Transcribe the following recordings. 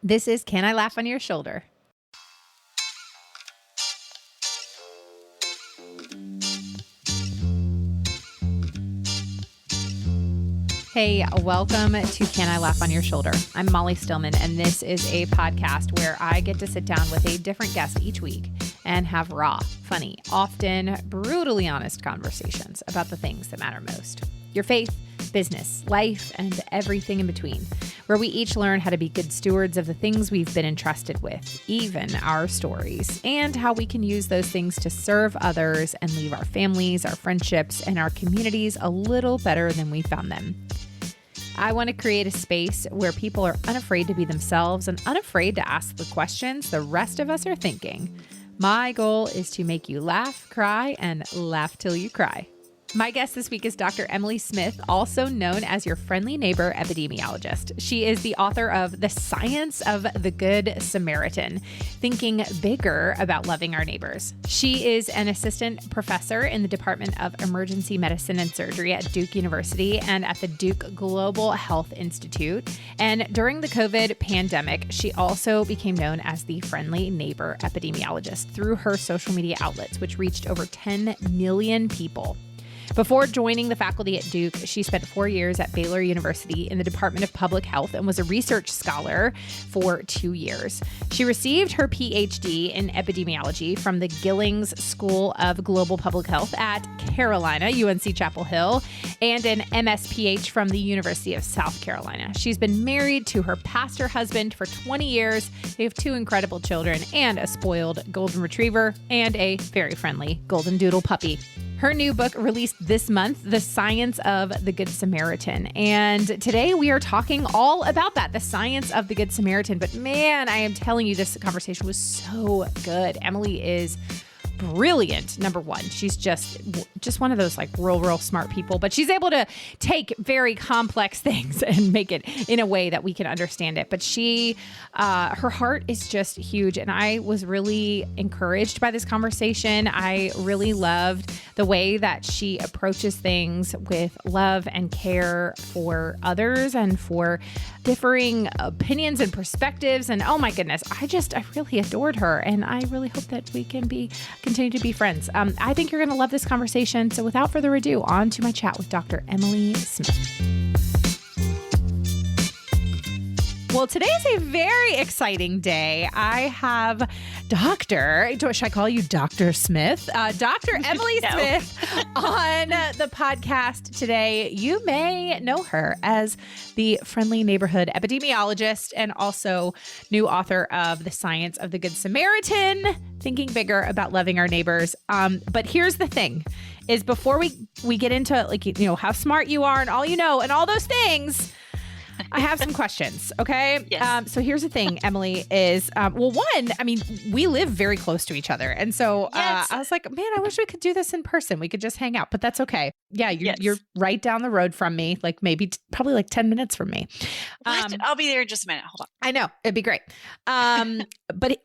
This is Can I Laugh on Your Shoulder? Hey, welcome to Can I Laugh on Your Shoulder? I'm Molly Stillman, and this is a podcast where I get to sit down with a different guest each week and have raw, funny, often brutally honest conversations about the things that matter most. Your faith, business, life, and everything in between, where we each learn how to be good stewards of the things we've been entrusted with, even our stories, and how we can use those things to serve others and leave our families, our friendships, and our communities a little better than we found them. I want to create a space where people are unafraid to be themselves and unafraid to ask the questions the rest of us are thinking. My goal is to make you laugh, cry, and laugh till you cry. My guest this week is Dr. Emily Smith, also known as your friendly neighbor epidemiologist. She is the author of The Science of the Good Samaritan, Thinking Bigger About Loving Our Neighbors. She is an assistant professor in the Department of Emergency Medicine and Surgery at Duke University and at the Duke Global Health Institute. And during the COVID pandemic, she also became known as the friendly neighbor epidemiologist through her social media outlets, which reached over 10 million people. Before joining the faculty at Duke, she spent 4 years at Baylor University in the Department of Public Health and was a research scholar for 2 years. She received her PhD in epidemiology from the Gillings School of Global Public Health at Carolina, UNC Chapel Hill, and an MSPH from the University of South Carolina. She's been married to her pastor husband for 20 years. They have 2 incredible children and a spoiled golden retriever and a very friendly golden doodle puppy. Her new book released this month, The Science of the Good Samaritan. And today we are talking all about that, the science of the Good Samaritan. But man, I am telling you, this conversation was so good. Emily is brilliant. Number one, she's just one of those like real smart people, but she's able to take very complex things and make it in a way that we can understand it. But her heart is just huge. And I was really encouraged by this conversation. I really loved the way that she approaches things with love and care for others and for differing opinions and perspectives. And oh my goodness, I really adored her. And I really hope that we can continue to be friends. I think you're going to love this conversation. So without further ado, on to my chat with Dr. Emily Smith. Well, today is a very exciting day. I have should I call you Dr. Smith? Dr. Emily Smith on the podcast today. You may know her as the friendly neighborhood epidemiologist and also new author of The Science of the Good Samaritan, Thinking Bigger About Loving Our Neighbors. But here's the thing, is before we get into how smart you are and all you know and all those things, I have some questions, okay? Yes. So here's the thing, Emily, is, we live very close to each other. And so Yes. I was like, man, I wish we could do this in person. We could just hang out, but that's okay. Yeah, Yes. you're right down the road from me, like probably 10 minutes from me. What? I'll be there in just a minute. Hold on. I know, it'd be great. But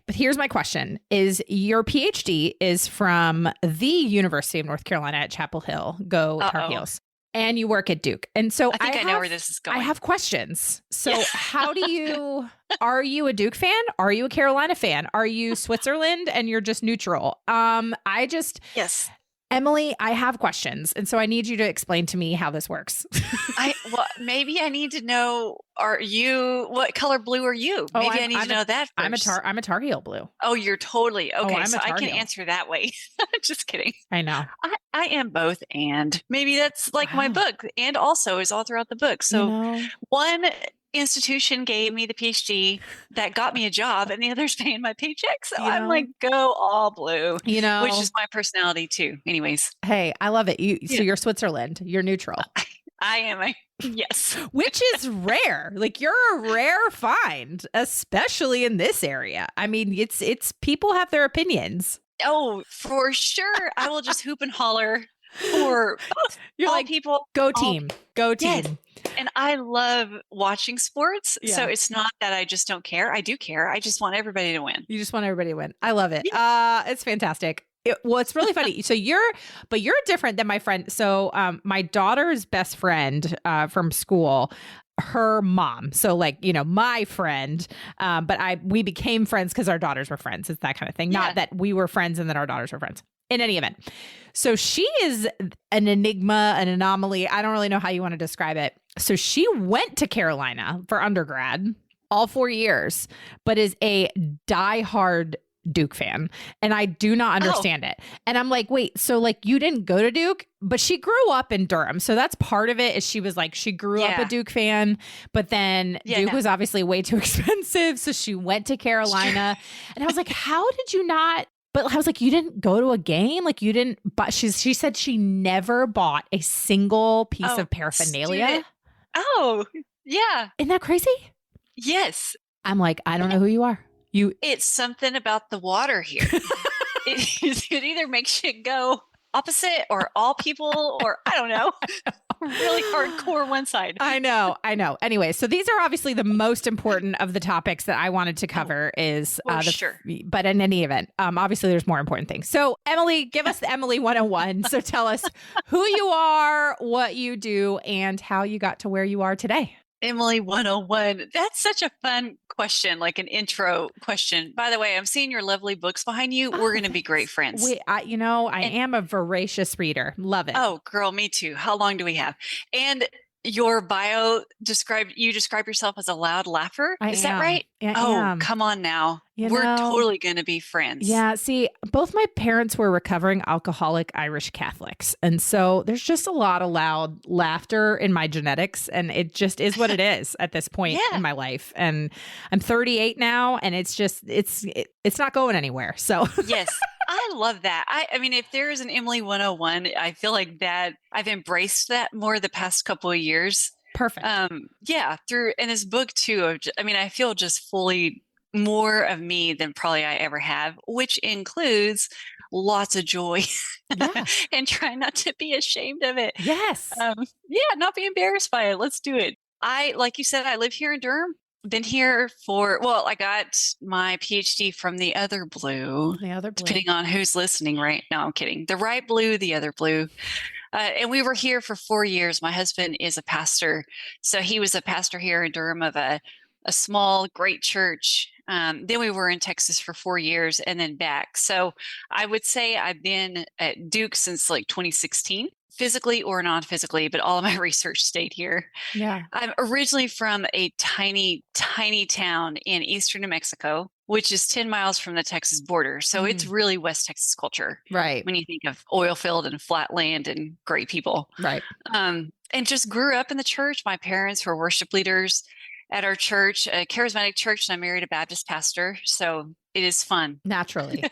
here's my question, is your PhD is from the University of North Carolina at Chapel Hill, go Tar Heels. And you work at Duke. And so I know where this is going. I have questions. So are you a Duke fan? Are you a Carolina fan? Are you Switzerland and you're just neutral? Yes. Emily, I have questions. And so I need you to explain to me how this works. Maybe I need to know, what color blue are you? Maybe I need to know that first. I'm a Tar Heel blue. Oh, you're totally, okay. So I can Heel. answer that way. Just kidding. I know. I am both, and maybe that's like my book, and also is all throughout the book. So one institution gave me the PhD that got me a job, and the other's paying my paycheck. So I'm like, go all blue, which is my personality too. Anyways. Hey, I love it. So you're Switzerland. You're neutral. I am. Yes. Which is rare. Like, you're a rare find, especially in this area. I mean, it's people have their opinions. Oh, for sure. I will just hoop and holler for You're all like, people. Go team. Go team. Yes. And I love watching sports. Yeah. So it's not that I just don't care. I do care. I just want everybody to win. You just want everybody to win. I love it. Yeah. It's fantastic. It's really funny. So you're different than my friend. So my daughter's best friend from school her mom. So like, my friend, but we became friends because our daughters were friends. It's that kind of thing. Yeah. Not that we were friends and then our daughters were friends. In any event. So she is an enigma, an anomaly. I don't really know how you want to describe it. So she went to Carolina for undergrad all 4 years, but is a diehard Duke fan. And I do not understand it. And I'm like, wait, so like you didn't go to Duke, but she grew up in Durham. So that's part of it is she was like, she grew up a Duke fan, but then Duke was obviously way too expensive. So she went to Carolina and I was like, how did you not? But I was like, you didn't go to a game? Like you didn't, but she said she never bought a single piece of paraphernalia. Student. Oh, yeah. Isn't that crazy? Yes. I'm like, I don't know who you are. It's something about the water here. it either makes you go opposite or all people or I don't know. Really hardcore one side. I know. Anyway, so these are obviously the most important of the topics that I wanted to cover sure. But in any event, obviously there's more important things. So Emily, give us the Emily 101. So tell us who you are, what you do, and how you got to where you are today. Emily 101. That's such a fun question, like an intro question. By the way, I'm seeing your lovely books behind you. We're going to be great friends. I am a voracious reader. Love it. Oh, girl, me too. How long do we have? And your bio describe yourself as a loud laugher. Is that right? I am. Come on now. We're totally going to be friends. Yeah. See, both my parents were recovering alcoholic Irish Catholics. And so there's just a lot of loud laughter in my genetics. And it just is what it is at this point in my life. And I'm 38 now and it's just, it's not going anywhere. So yes. I love that. I mean, if there is an Emily 101, I feel like that I've embraced that more the past couple of years. Perfect. Through in this book too. I feel just fully more of me than probably I ever have, which includes lots of joy and try not to be ashamed of it. Yes. Not be embarrassed by it. Let's do it. Like you said, I live here in Durham. Been here I got my PhD from the other blue. Depending on who's listening, right? No, I'm kidding. The right blue, the other blue. And we were here for 4 years. My husband is a pastor. So he was a pastor here in Durham of a small, great church. Then we were in Texas for 4 years and then back. So I would say I've been at Duke since like 2016. Physically or non-physically, but all of my research stayed here. Yeah. I'm originally from a tiny, tiny town in eastern New Mexico, which is 10 miles from the Texas border. So it's really West Texas culture. Right. When you think of oil field and flat land and great people. Right. And just grew up in the church. My parents were worship leaders at our church, a charismatic church, and I married a Baptist pastor. So it is fun. Naturally.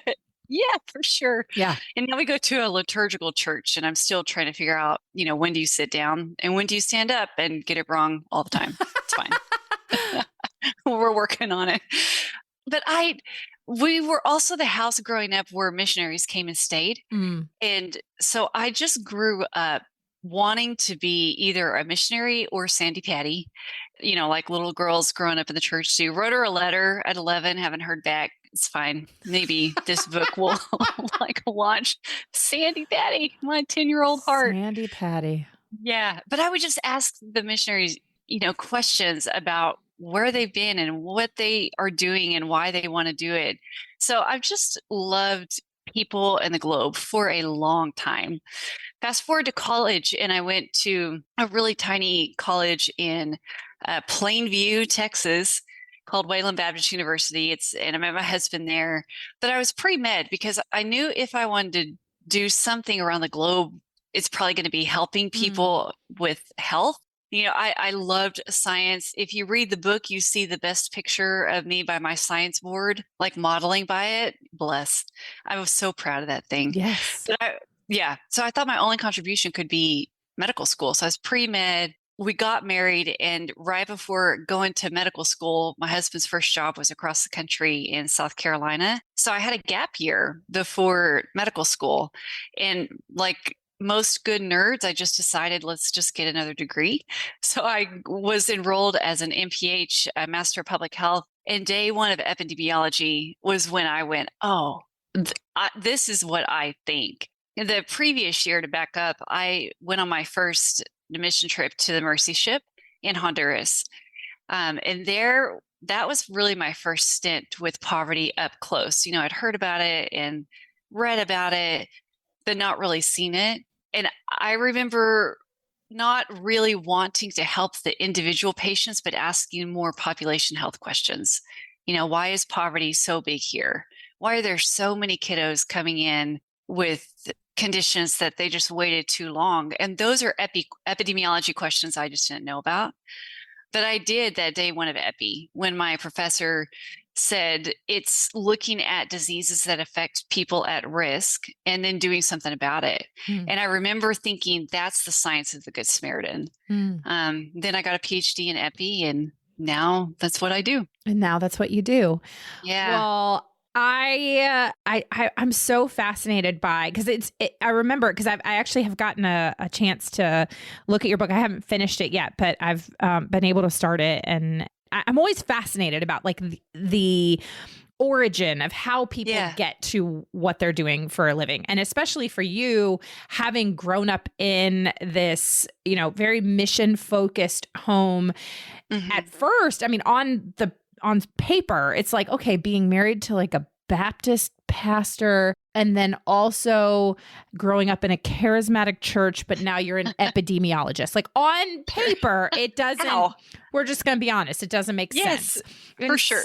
Yeah, for sure. Yeah. And now we go to a liturgical church and I'm still trying to figure out, when do you sit down and when do you stand up and get it wrong all the time. It's fine. We're working on it. But we were also the house growing up where missionaries came and stayed. And so I just grew up wanting to be either a missionary or Sandy Patty, like little girls growing up in the church too. Wrote her a letter at 11, haven't heard back. It's fine. Maybe this book will launch Sandy Patty, my 10-year-old heart. Sandy Patty. Yeah. But I would just ask the missionaries, questions about where they've been and what they are doing and why they want to do it. So I've just loved people in the globe for a long time. Fast forward to college, and I went to a really tiny college in Plainview, Texas, called Wayland Baptist University. And I met my husband there. But I was pre-med because I knew if I wanted to do something around the globe, it's probably going to be helping people with health. I loved science. If you read the book, you see the best picture of me by my science board, like modeling by it. Bless. I was so proud of that thing. Yes. So I thought my only contribution could be medical school. So I was pre-med. We got married, and right before going to medical school, my husband's first job was across the country in South Carolina. So I had a gap year before medical school. And like most good nerds, I just decided, let's just get another degree. So I was enrolled as an MPH, a Master of Public Health. And day one of epidemiology was when I went, this is what I think. In the previous year, to back up, I went on my first mission trip to the Mercy Ship in Honduras. And that was really my first stint with poverty up close. I'd heard about it and read about it, but not really seen it. And I remember not really wanting to help the individual patients, but asking more population health questions. Why is poverty so big here? Why are there so many kiddos coming in with conditions that they just waited too long? And those are epidemiology questions I just didn't know about. But I did that day one of Epi when my professor said it's looking at diseases that affect people at risk and then doing something about it. And I remember thinking that's the science of the Good Samaritan. Then I got a PhD in Epi, and now that's what I do. And now that's what you do. Yeah. Well, I'm so fascinated by, because I remember, because I actually have gotten a chance to look at your book. I haven't finished it yet, but I've been able to start it, and I'm always fascinated about like the origin of how people get to what they're doing for a living. And especially for you, having grown up in this, very mission focused home. At first, I mean, on paper, it's like, okay, being married to like a Baptist pastor, and then also growing up in a charismatic church, but now you're an epidemiologist. Like on paper, it doesn't, we're just going to be honest, it doesn't make sense. For sure.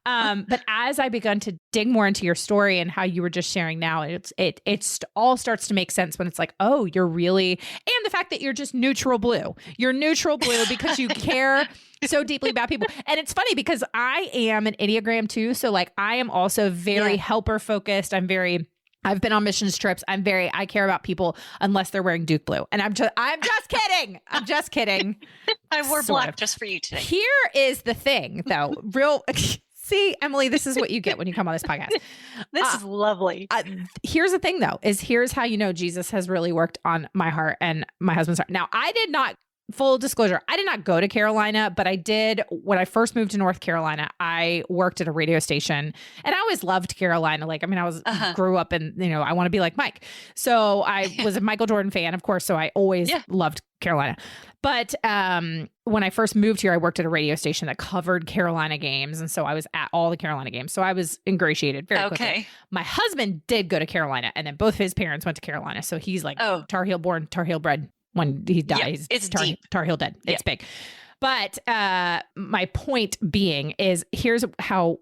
But as I begun to dig more into your story and how you were just sharing now, it all starts to make sense when it's like, oh, you're really, and the fact that you're just neutral blue. You're neutral blue because you care so deeply about people. And it's funny because I am an Enneagram too. So like I am also very helper focused. I've been on missions trips. I care about people unless they're wearing Duke blue. And I'm just kidding. I'm just kidding. I wore black just for you today. Here is the thing though. See, Emily, this is what you get when you come on this podcast. This is lovely. Here's the thing though, here's how you know Jesus has really worked on my heart and my husband's heart. Now, full disclosure, I did not go to Carolina, but I did, when I first moved to North Carolina, I worked at a radio station, and I always loved Carolina. Like, I mean, grew up in, I want to be like Mike. So I was a Michael Jordan fan, of course. So I always loved Carolina. But when I first moved here, I worked at a radio station that covered Carolina games. And so I was at all the Carolina games. So I was ingratiated very quickly. My husband did go to Carolina, and then both his parents went to Carolina. So he's like Tar Heel born, Tar Heel bred. When he dies, it's Tar Heel dead. It's big. But my point being is, here's how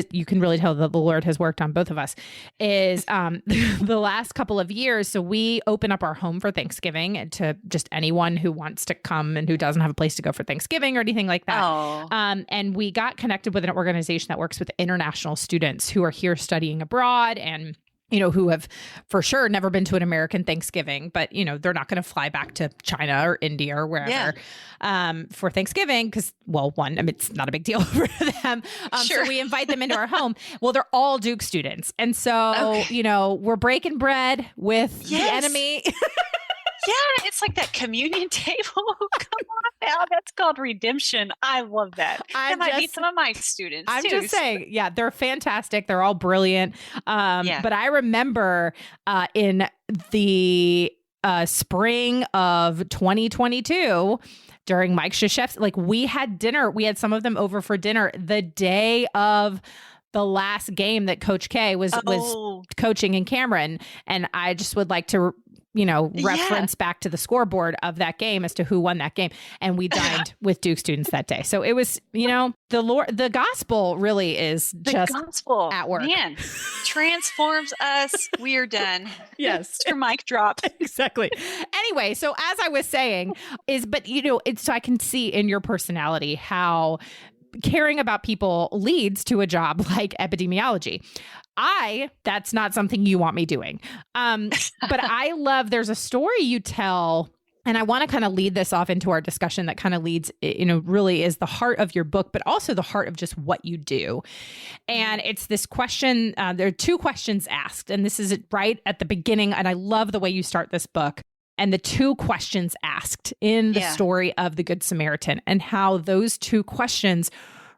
you can really tell that the Lord has worked on both of us is the last couple of years. So we open up our home for Thanksgiving to just anyone who wants to come and who doesn't have a place to go for Thanksgiving or anything like that. And we got connected with an organization that works with international students who are here studying abroad and who have for sure never been to an American Thanksgiving, but, they're not going to fly back to China or India or wherever for Thanksgiving because, well, one, I mean, it's not a big deal for them. So we invite them into our home. Well, they're all Duke students. And so, we're breaking bread with the enemy. Yeah, it's like that communion table. Come on now. That's called redemption. I love that. That might be some of my students I'm just saying, they're fantastic. They're all brilliant. But I remember in the spring of 2022, during Mike Krzyzewski, like we had dinner. We had some of them over for dinner the day of the last game that Coach K was coaching in Cameron. And I just would like to reference back to the scoreboard of that game as to who won that game. And we dined with Duke students that day. So it was, the gospel really is just at work. Man, transforms us. We are done. Yes. Your mic drop. Exactly. Anyway, so as I was saying so I can see in your personality how caring about people leads to a job like epidemiology. That's not something you want me doing. But I love, there's a story you tell, and I want to kind of lead this off into our discussion that kind of leads, really is the heart of your book, but also the heart of just what you do. And it's this question, there are two questions asked, and this is right at the beginning. And I love the way you start this book. And the two questions asked in the story of the Good Samaritan, and how those two questions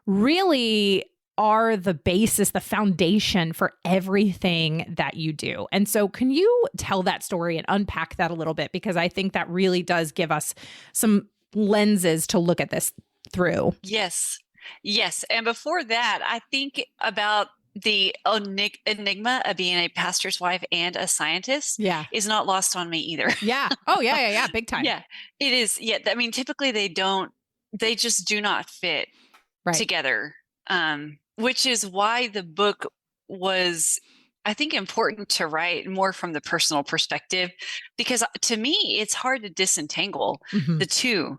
really are the basis, the foundation for everything that you do. And so can you tell that story and unpack that a little bit? Because I think that really does give us some lenses to look at this through. Yes. Yes. And before that, I think about the enigma of being a pastor's wife and a scientist is not lost on me either. Yeah. Oh, yeah. Big time. Yeah, it is. Yeah. I mean, typically they just do not fit together. Which is why the book was, I think, important to write more from the personal perspective, because to me, it's hard to disentangle the two.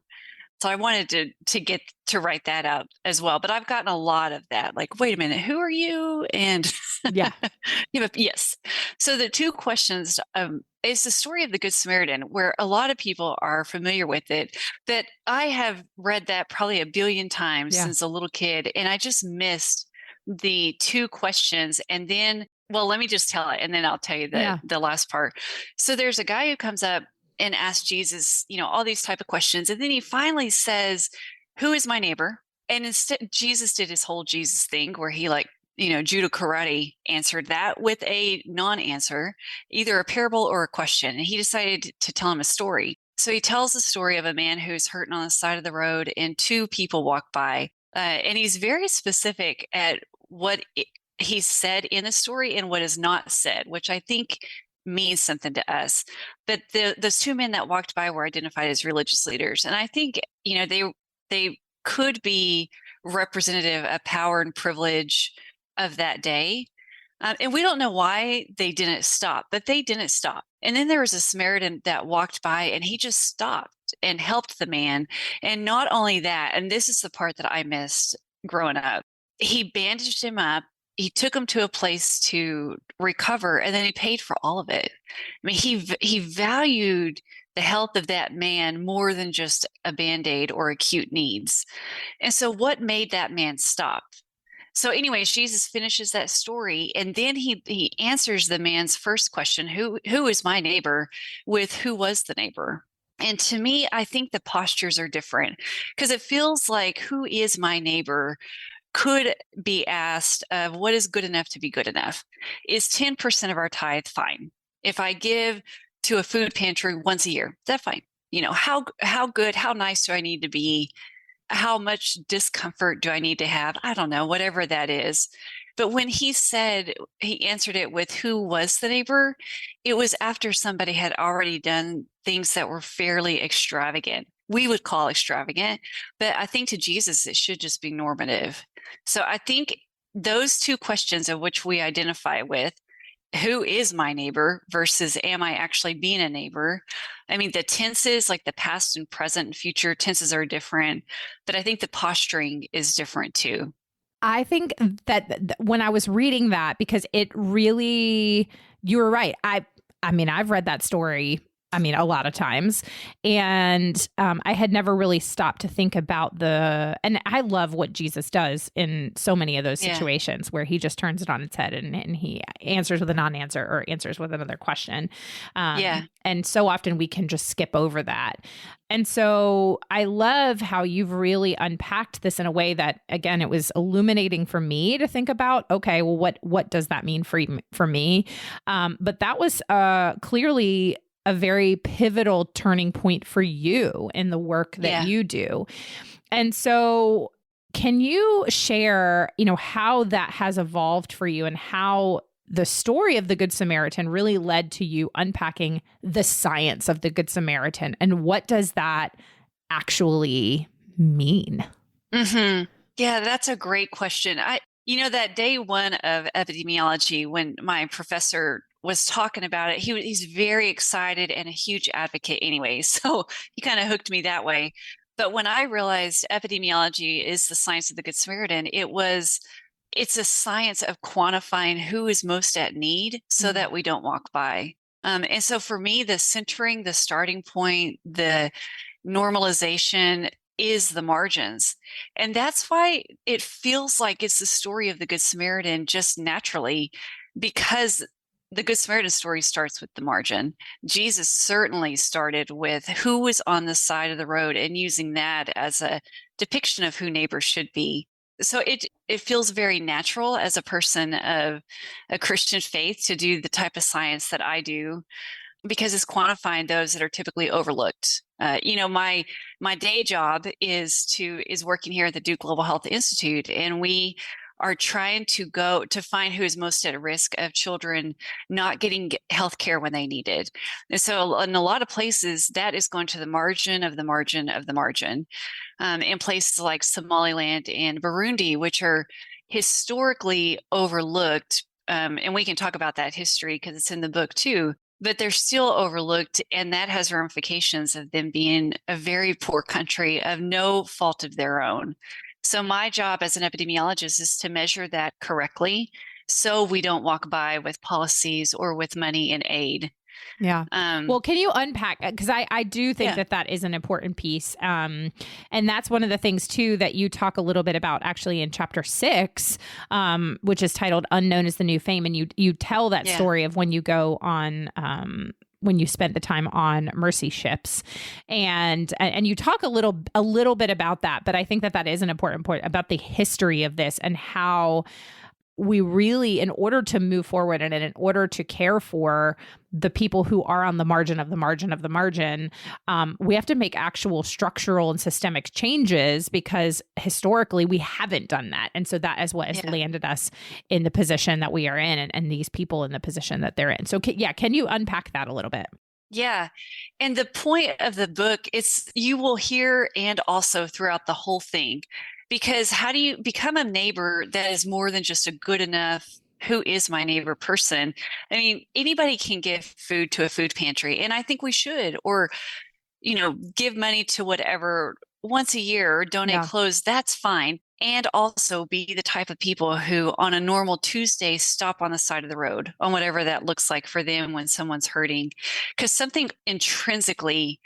So I wanted to get to write that out as well. But I've gotten a lot of that. Like, wait a minute, who are you? And yes. So the two questions is the story of the Good Samaritan, where a lot of people are familiar with it. That I have read that probably a billion times since a little kid, and I just missed the two questions. And then, well, let me just tell it, and then I'll tell you the last part. So there's a guy who comes up and ask Jesus, all these type of questions. And then he finally says, who is my neighbor? And instead, Jesus did his whole Jesus thing where he judo karate answered that with a non-answer, either a parable or a question. And he decided to tell him a story. So he tells the story of a man who's hurting on the side of the road and two people walk by. And he's very specific at what he said in the story and what is not said, which I think means something to us. But those two men that walked by were identified as religious leaders. And I think, they could be representative of power and privilege of that day. And we don't know why they didn't stop, but they didn't stop. And then there was a Samaritan that walked by and he just stopped and helped the man. And not only that, and this is the part that I missed growing up, he bandaged him up. He took him to a place to recover, and then he paid for all of it. I mean, he valued the health of that man more than just a Band-Aid or acute needs. And so what made that man stop? So anyways, Jesus finishes that story, and then he answers the man's first question, who is my neighbor, with who was the neighbor? And to me, I think the postures are different, because it feels like who is my neighbor could be asked of what is good enough to be good enough. Is 10% of our tithe fine? If I give to a food pantry once a year, is that fine? How good, how nice do I need to be? How much discomfort do I need to have? I don't know, whatever that is. But when he answered it with who was the neighbor, it was after somebody had already done things that were fairly extravagant. We would call extravagant, but I think to Jesus, it should just be normative. So I think those two questions of which we identify with, who is my neighbor versus am I actually being a neighbor? I mean, the tenses, like the past and present and future tenses are different, but I think the posturing is different too. I think that when I was reading that, because it really, you were right. I mean, I've read that story a lot of times. And I had never really stopped to think about and I love what Jesus does in so many of those situations where he just turns it on its head and he answers with a non-answer or answers with another question. And so often we can just skip over that. And so I love how you've really unpacked this in a way that, again, it was illuminating for me to think about, okay, well, what does that mean for me? But that was clearly a very pivotal turning point for you in the work that you do. And so can you share, how that has evolved for you and how the story of the Good Samaritan really led to you unpacking the science of the Good Samaritan, and what does that actually mean? Mm-hmm. Yeah, that's a great question. That day one of epidemiology, when my professor was talking about it, he's very excited and a huge advocate anyway. So he kind of hooked me that way. But when I realized epidemiology is the science of the Good Samaritan, it's a science of quantifying who is most at need so that we don't walk by. And so for me, the centering, the starting point, the normalization is the margins. And that's why it feels like it's the story of the Good Samaritan just naturally, because the Good Samaritan story starts with the margin. Jesus certainly started with who was on the side of the road and using that as a depiction of who neighbors should be. So it feels very natural as a person of a Christian faith to do the type of science that I do. because it's quantifying those that are typically overlooked. My day job is working here at the Duke Global Health Institute, and we are trying to go to find who is most at risk of children not getting health care when they need it. And so in a lot of places, that is going to the margin of the margin of the margin. In places like Somaliland and Burundi, which are historically overlooked. And we can talk about that history because it's in the book too, but they're still overlooked. And that has ramifications of them being a very poor country of no fault of their own. So my job as an epidemiologist is to measure that correctly so we don't walk by with policies or with money and aid. Yeah. Well, can you unpack, because I do think that is an important piece. And that's one of the things too, that you talk a little bit about actually in chapter 6, which is titled Unknown is the New Fame. And you tell that story of when you go on, when you spent the time on mercy ships, and you talk a little bit about that, but I think that is an important point about the history of this and how we really, in order to move forward and in order to care for the people who are on the margin of the margin of the margin, we have to make actual structural and systemic changes because historically we haven't done that. And so that is what has landed us in the position that we are in, and these people in the position that they're in. So can you unpack that a little bit? Yeah. And the point of the book, you will hear, and also throughout the whole thing, because how do you become a neighbor that is more than just a good enough, who is my neighbor person? I mean, anybody can give food to a food pantry, and I think we should, or, give money to whatever once a year, or donate clothes. That's fine. And also be the type of people who on a normal Tuesday stop on the side of the road on whatever that looks like for them when someone's hurting, because something intrinsically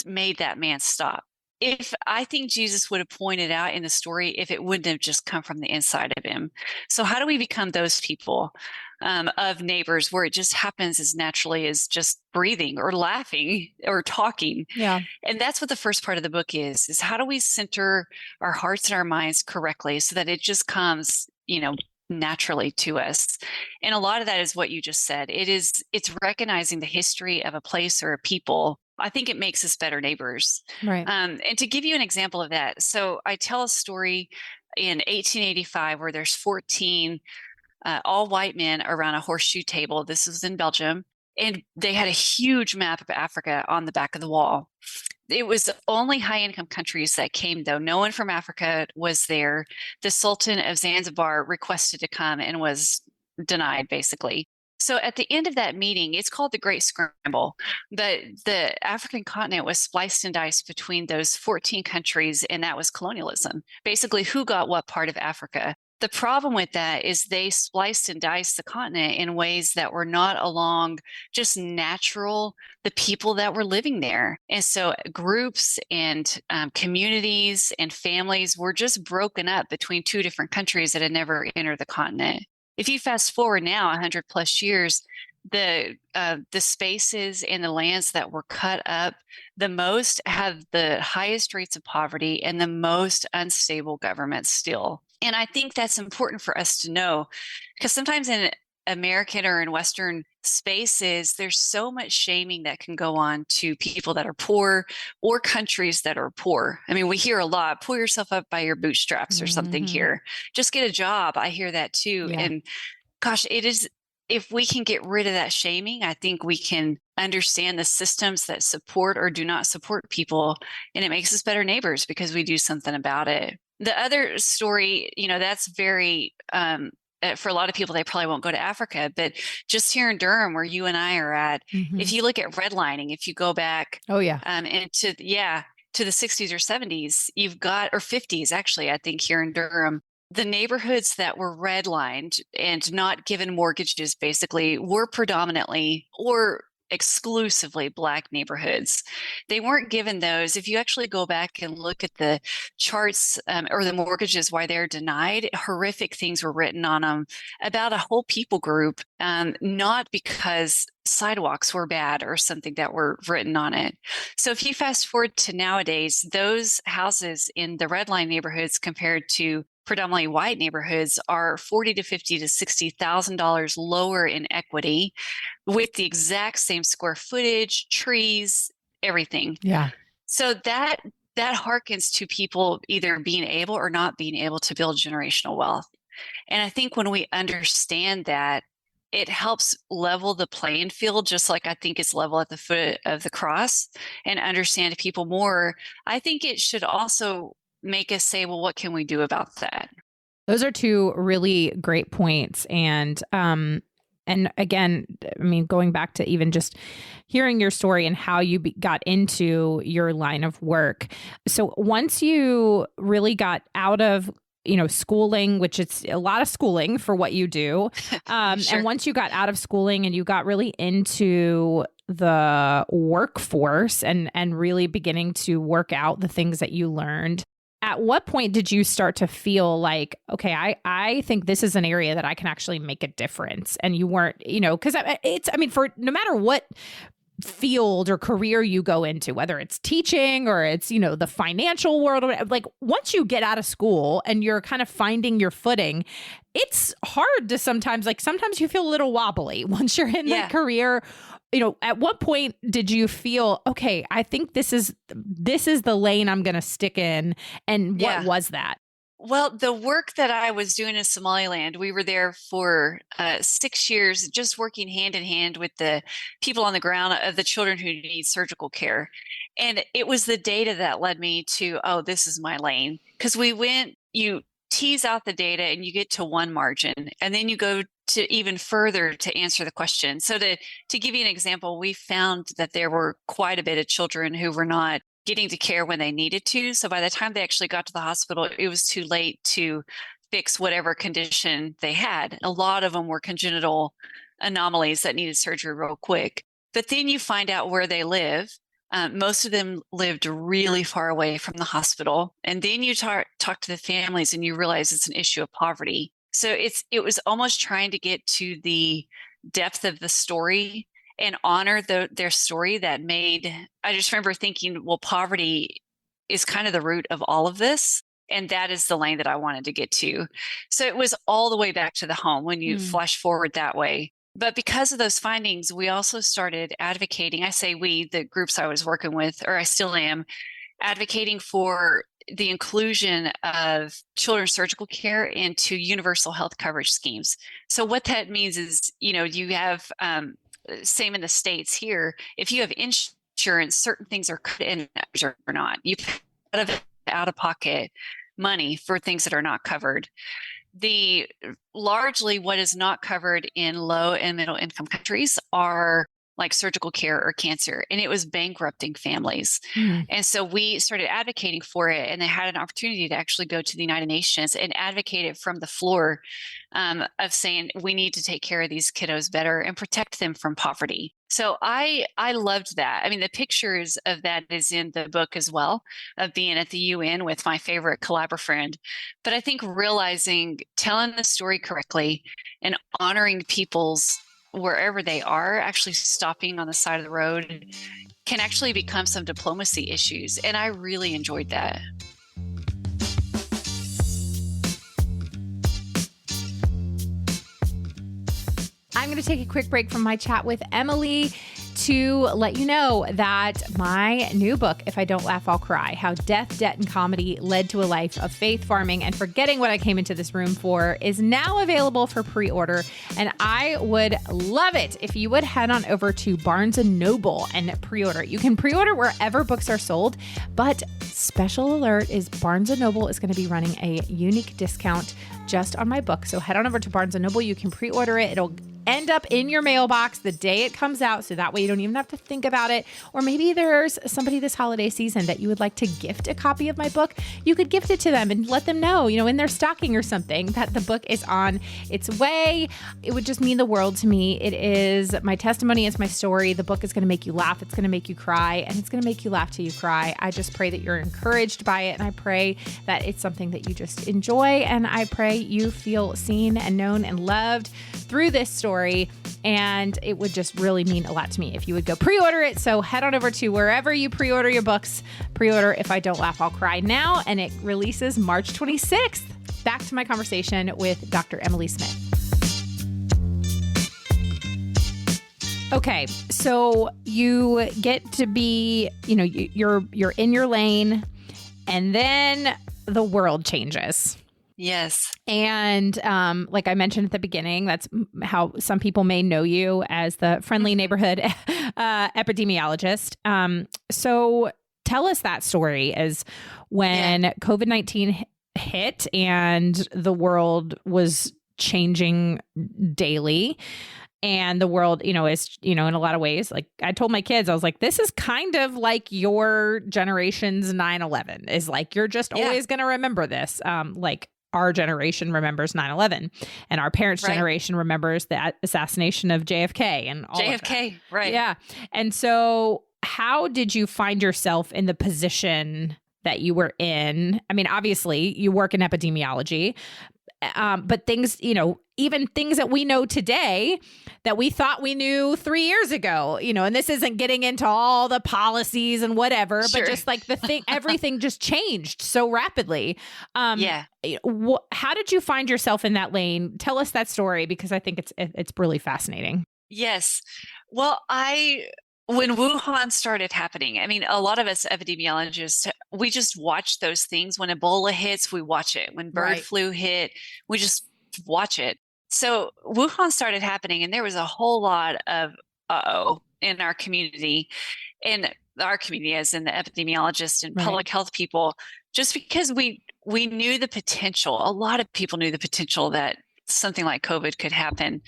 made that man stop. If I think Jesus would have pointed out in the story if it wouldn't have just come from the inside of him. So how do we become those people of neighbors where it just happens as naturally as just breathing or laughing or talking? Yeah. And that's what the first part of the book is how do we center our hearts and our minds correctly so that it just comes, naturally to us. And a lot of that is what you just said. It's recognizing the history of a place or a people. I think it makes us better neighbors. Right. And to give you an example of that, so I tell a story in 1885 where there's 14 all white men around a horseshoe table. This was in Belgium. And they had a huge map of Africa on the back of the wall. It was only high-income countries that came, though. No one from Africa was there. The Sultan of Zanzibar requested to come and was denied, basically. So at the end of that meeting, it's called the Great Scramble. The African continent was spliced and diced between those 14 countries, and that was colonialism. Basically, who got what part of Africa? The problem with that is they spliced and diced the continent in ways that were not along just natural, the people that were living there. And so groups and communities and families were just broken up between two different countries that had never entered the continent. If you fast forward now 100 plus years, the spaces and the lands that were cut up the most have the highest rates of poverty and the most unstable governments still. And I think that's important for us to know, because sometimes in American or in Western spaces, there's so much shaming that can go on to people that are poor or countries that are poor. I mean, we hear a lot, pull yourself up by your bootstraps or something here. Just get a job. I hear that too. Yeah. And gosh, it is, if we can get rid of that shaming, I think we can understand the systems that support or do not support people. And it makes us better neighbors because we do something about it. The other story, that's very, for a lot of people, they probably won't go to Africa, but just here in Durham, where you and I are at, if you look at redlining, if you go back, into the 60s or 70s, you've got, or 50s actually, I think here in Durham, the neighborhoods that were redlined and not given mortgages basically were predominantly or exclusively Black neighborhoods. They weren't given those. If you actually go back and look at the charts or the mortgages, why they're denied, horrific things were written on them about a whole people group, not because sidewalks were bad or something that were written on it. So if you fast forward to nowadays, those houses in the red line neighborhoods compared to predominantly white neighborhoods are $40 to $50 to $60,000 lower in equity with the exact same square footage, trees, everything. Yeah. So that harkens to people either being able or not being able to build generational wealth. And I think when we understand that, it helps level the playing field, just like I think it's level at the foot of the cross, and understand people more. I think it should also make us say, well, what can we do about that? Those are two really great points. And again, I mean, going back to even just hearing your story and how you got into your line of work. So once you really got out of schooling, which it's a lot of schooling for what you do. Sure. And once you got out of schooling and you got really into the workforce and really beginning to work out the things that you learned, at what point did you start to feel like, okay, I think this is an area that I can actually make a difference? And you weren't, because for no matter what field or career you go into, whether it's teaching or it's, the financial world, like once you get out of school and you're kind of finding your footing, it's hard to sometimes you feel a little wobbly once you're in that career. At what point did you feel, okay, I think this is the lane I'm going to stick in? And what was that? Well, the work that I was doing in Somaliland, we were there for 6 years, just working hand in hand with the people on the ground of the children who need surgical care. And it was the data that led me to, oh, this is my lane. Because you tease out the data and you get to one margin, and then you go to even further to answer the question. So to give you an example, we found that there were quite a bit of children who were not getting to care when they needed to. So by the time they actually got to the hospital, it was too late to fix whatever condition they had. A lot of them were congenital anomalies that needed surgery real quick. But then you find out where they live. Most of them lived really far away from the hospital. And then you talk to the families and you realize it's an issue of poverty. So it was almost trying to get to the depth of the story and honor their story that I just remember thinking, well, poverty is kind of the root of all of this. And that is the lane that I wanted to get to. So it was all the way back to the home when you flash forward that way. But because of those findings, we also started advocating. I say we, the groups I was working with, or I still am, advocating for the inclusion of children's surgical care into universal health coverage schemes. So what that means is, you have, same in the States here, if you have insurance, certain things are cut in or not. You pay out of pocket money for things that are not covered. Largely what is not covered in low and middle income countries are like surgical care or cancer, and it was bankrupting families. And so we started advocating for it, and they had an opportunity to actually go to the United Nations and advocate it from the floor of saying, we need to take care of these kiddos better and protect them from poverty. So I loved that. I mean, the pictures of that is in the book as well, of being at the UN with my favorite collabor friend. But I think realizing, telling the story correctly and honoring people's wherever they are, actually stopping on the side of the road can actually become some diplomacy issues. And I really enjoyed that. I'm going to take a quick break from my chat with Emily to let you know that my new book, If I Don't Laugh, I'll Cry, How Death, Debt, and Comedy Led to a Life of Faith, Farming, and Forgetting What I Came Into This Room For, is now available for pre-order. And I would love it if you would head on over to Barnes & Noble and pre-order. You can pre-order wherever books are sold, but special alert is Barnes & Noble is going to be running a unique discount just on my book. So head on over to Barnes & Noble. You can pre-order it. It'll end up in your mailbox the day it comes out, so that way you don't even have to think about it. Or maybe there's somebody this holiday season that you would like to gift a copy of my book. You could gift it to them and let them know, in their stocking or something, that the book is on its way. It would just mean the world to me. It is my testimony. It's my story. The book is going to make you laugh. It's going to make you cry, and it's going to make you laugh till you cry. I just pray that you're encouraged by it, and I pray that it's something that you just enjoy, and I pray you feel seen and known and loved through this story. And it would just really mean a lot to me if you would go pre-order it. So head on over to wherever you pre-order your books, pre-order If I Don't Laugh, I'll Cry now, and it releases March 26th. back to my conversation with Dr. Emily Smith. Okay, so you get to be, you're in your lane, and then the world changes. Yes. And like I mentioned at the beginning, that's how some people may know you, as the friendly neighborhood epidemiologist. So tell us that story, as when COVID-19 hit and the world was changing daily. And the world, is, in a lot of ways, like I told my kids, I was like, this is kind of like your generation's 9/11, is like, you're just always going to remember this. Like our generation remembers 9/11, and our parents' generation remembers the assassination of JFK and all of that. Right. Yeah. And so how did you find yourself in the position that you were in? I mean, obviously you work in epidemiology, but things, even things that we know today that we thought we knew 3 years ago, and this isn't getting into all the policies and whatever, but just like everything just changed so rapidly. How did you find yourself in that lane? Tell us that story, because I think it's really fascinating. Yes. Well, when Wuhan started happening, I mean, a lot of us epidemiologists, we just watch those things. When Ebola hits, we watch it. When bird flu hit, we just watch it. So Wuhan started happening, and there was a whole lot of in our community, as in the epidemiologists and public health people, just because we knew the potential. A lot of people knew the potential that something like COVID could happen.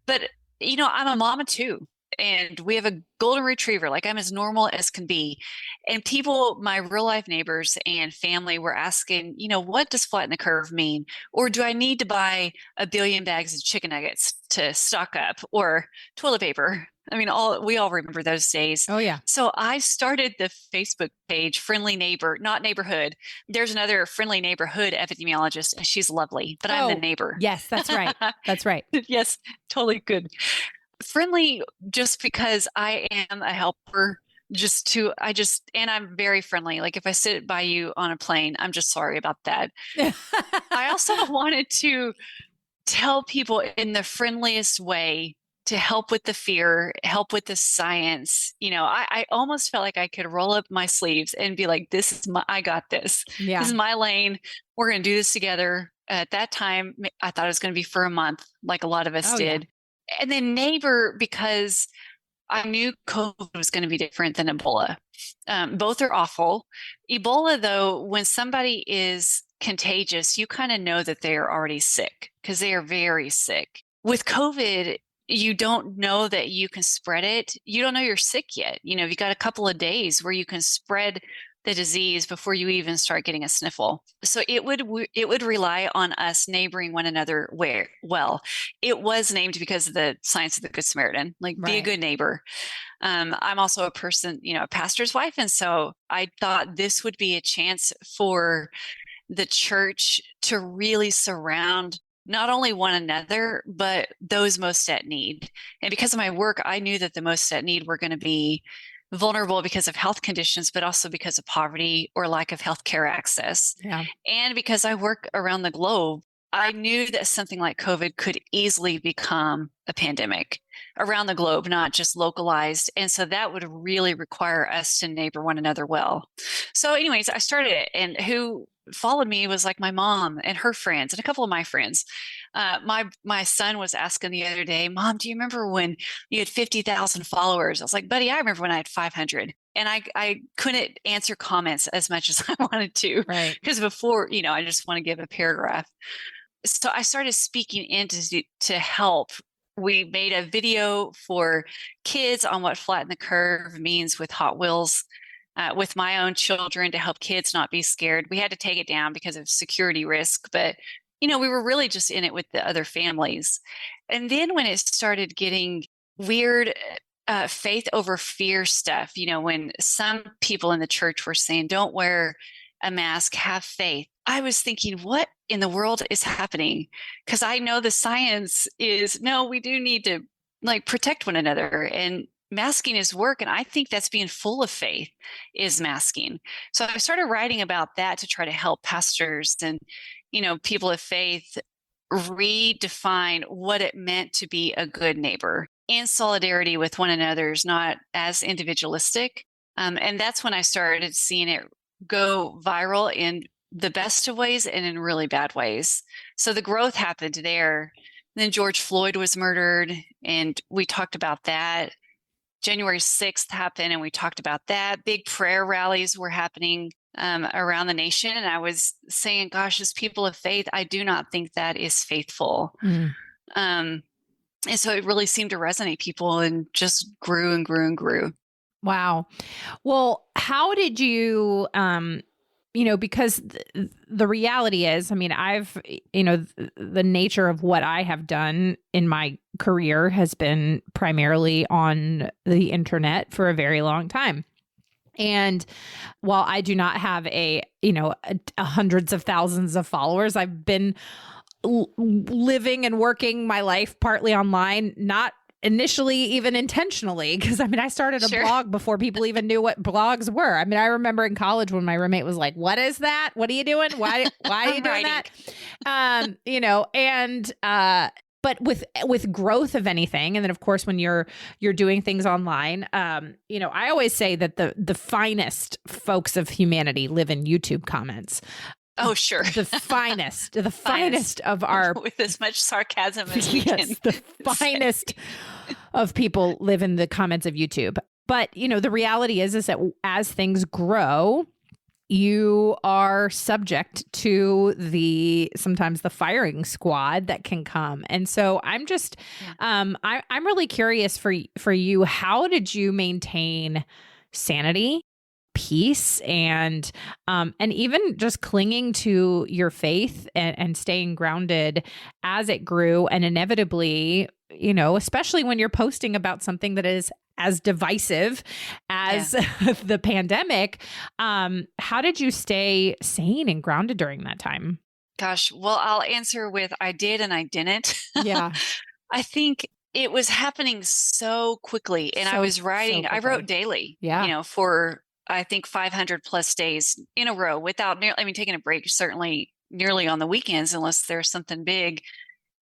But, I'm a mama too. And we have a golden retriever. Like, I'm as normal as can be. And people, my real life neighbors and family, were asking, what does flatten the curve mean? Or do I need to buy 1 billion bags of chicken nuggets to stock up, or toilet paper? I mean, we all remember those days. Oh, yeah. So I started the Facebook page, Friendly Neighbor, not Neighborhood. There's another Friendly Neighborhood epidemiologist, and she's lovely, but I'm the neighbor. Yes, that's right. That's right. Yes, totally good. Friendly, just because I am a helper, and I'm very friendly. Like, if I sit by you on a plane, I'm just sorry about that. I also wanted to tell people in the friendliest way to help with the fear, help with the science. I almost felt like I could roll up my sleeves and be like, I got this. Yeah. This is my lane. We're going to do this together. At that time, I thought it was going to be for a month, like a lot of us did. Yeah. And then neighbor, because I knew COVID was going to be different than Ebola. Both are awful. Ebola, though, when somebody is contagious, you kind of know that they are already sick, because they are very sick. With COVID, you don't know that you can spread it. You don't know you're sick yet. You've got a couple of days where you can spread the disease before you even start getting a sniffle. So it would rely on us neighboring one another well. It was named because of the science of the Good Samaritan, like be a good neighbor. I'm also a person, a pastor's wife. And so I thought this would be a chance for the church to really surround not only one another, but those most at need. And because of my work, I knew that the most at need were going to be vulnerable because of health conditions, but also because of poverty or lack of healthcare access. Yeah. And because I work around the globe, I knew that something like COVID could easily become a pandemic around the globe, not just localized. And so that would really require us to neighbor one another well. So anyways, I started it, and who followed me was like my mom and her friends and a couple of my friends. My son was asking the other day, Mom, do you remember when you had 50,000 followers? I was like, buddy, I remember when I had 500. And I couldn't answer comments as much as I wanted to, right? Because before, I just want to give a paragraph. So I started speaking in to help. We made a video for kids on what flatten the curve means with Hot Wheels. With my own children, to help kids not be scared. We had to take it down because of security risk, but we were really just in it with the other families. And then when it started getting weird, faith over fear stuff, when some people in the church were saying, don't wear a mask, have faith, I was thinking, what in the world is happening? Because I know the science is, no, we do need to protect one another and masking his work. And I think that's being full of faith is masking. So I started writing about that to try to help pastors and, people of faith redefine what it meant to be a good neighbor in solidarity with one another, not as individualistic. And that's when I started seeing it go viral in the best of ways and in really bad ways. So the growth happened there. Then George Floyd was murdered, and we talked about that. January 6th happened, and we talked about that. Big prayer rallies were happening around the nation. And I was saying, gosh, as people of faith, I do not think that is faithful. And so it really seemed to resonate people and just grew and grew and grew. Wow. Well, how did you, because the reality is, I've, the nature of what I have done in my career has been primarily on the internet for a very long time. And while I do not have a hundreds of thousands of followers, I've been living and working my life partly online, not initially even intentionally, because I started a blog before people even knew what blogs were. I remember in college when my roommate was like, "What is that? What are you doing? Why are you doing that?" But with growth of anything, and then of course when you're doing things online, I always say that the finest folks of humanity live in YouTube comments. Oh, sure. The finest of our... With as much sarcasm as we can. The finest of people live in the comments of YouTube. But, the reality is that as things grow, you are subject to sometimes the firing squad that can come. And so I'm just, I'm really curious for you, how did you maintain sanity, peace, and even just clinging to your faith and staying grounded as it grew? And inevitably, especially when you're posting about something that is as divisive as the pandemic, how did you stay sane and grounded during that time? Gosh, well, I'll answer with I did and I didn't. Yeah. I think it was happening so quickly, and I was writing, I wrote daily, for I think 500 plus days in a row without taking a break, certainly nearly on the weekends, unless there's something big,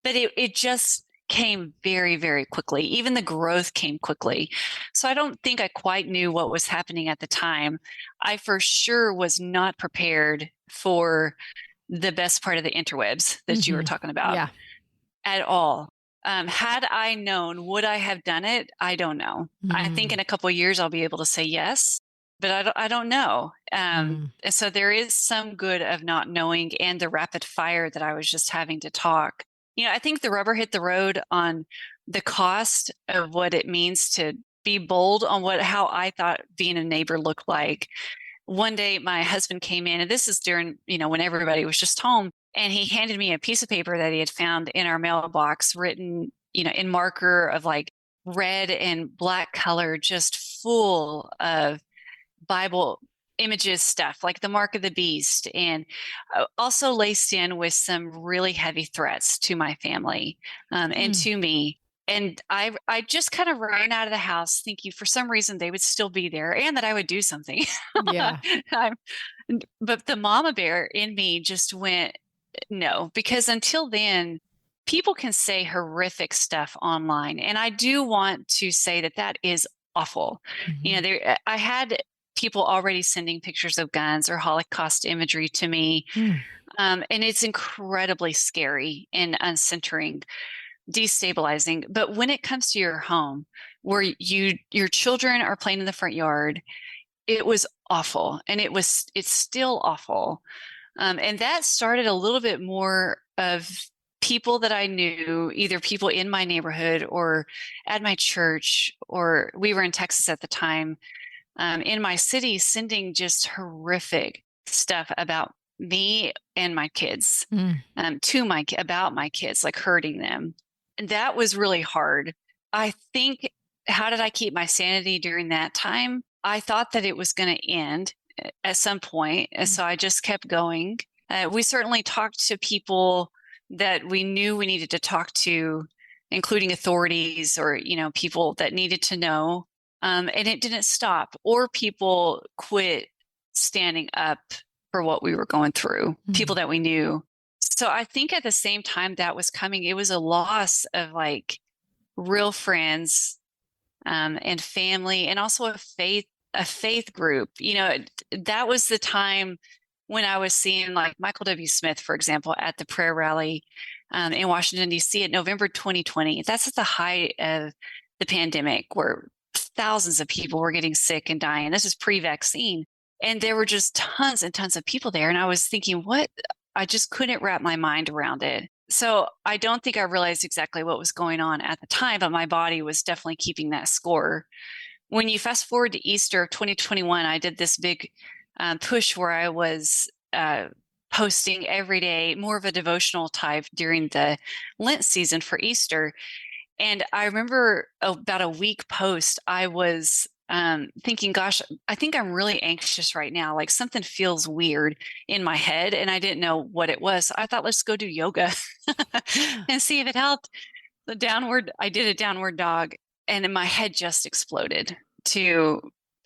but it just came very, very quickly. Even the growth came quickly. So I don't think I quite knew what was happening at the time. I for sure was not prepared for the best part of the interwebs that you were talking about at all. Had I known, would I have done it? I don't know. I think in a couple of years, I'll be able to say yes, but I don't know. And so there is some good of not knowing, and the rapid fire that I was just having to talk. I think the rubber hit the road on the cost of what it means to be bold on how I thought being a neighbor looked like. One day my husband came in, and this is during, when everybody was just home, and he handed me a piece of paper that he had found in our mailbox written, in marker of like red and black color, just full of Bible images stuff like the mark of the beast, and also laced in with some really heavy threats to my family and to me. And I just kind of ran out of the house thinking for some reason they would still be there and that I would do something. Yeah. But the mama bear in me just went, no, because until then, people can say horrific stuff online. And I do want to say that is awful. I had people already sending pictures of guns or Holocaust imagery to me. And it's incredibly scary and uncentering, destabilizing. But when it comes to your home where your children are playing in the front yard, it was awful. And it's still awful. And that started a little bit more of people that I knew, either people in my neighborhood or at my church, or we were in Texas at the time, in my city, sending just horrific stuff about me and my kids, about my kids, like hurting them. And that was really hard. I think, how did I keep my sanity during that time? I thought that it was going to end at some point. And so I just kept going. We certainly talked to people that we knew we needed to talk to, including authorities or, people that needed to know. And it didn't stop, or people quit standing up for what we were going through, people that we knew. So I think at the same time that was coming, it was a loss of like real friends, and family, and also a faith group. That was the time when I was seeing like Michael W. Smith, for example, at the prayer rally in Washington, D.C. in November 2020. That's at the height of the pandemic, where thousands of people were getting sick and dying. This is pre-vaccine. And there were just tons and tons of people there. And I was thinking, I just couldn't wrap my mind around it. So I don't think I realized exactly what was going on at the time, but my body was definitely keeping that score. When you fast forward to Easter of 2021, I did this big push where I was posting every day, more of a devotional type during the Lent season for Easter. And I remember about a week post, I was thinking, gosh, I think I'm really anxious right now. Like something feels weird in my head, and I didn't know what it was. So I thought, let's go do yoga and see if it helped. I did a downward dog, and then my head just exploded to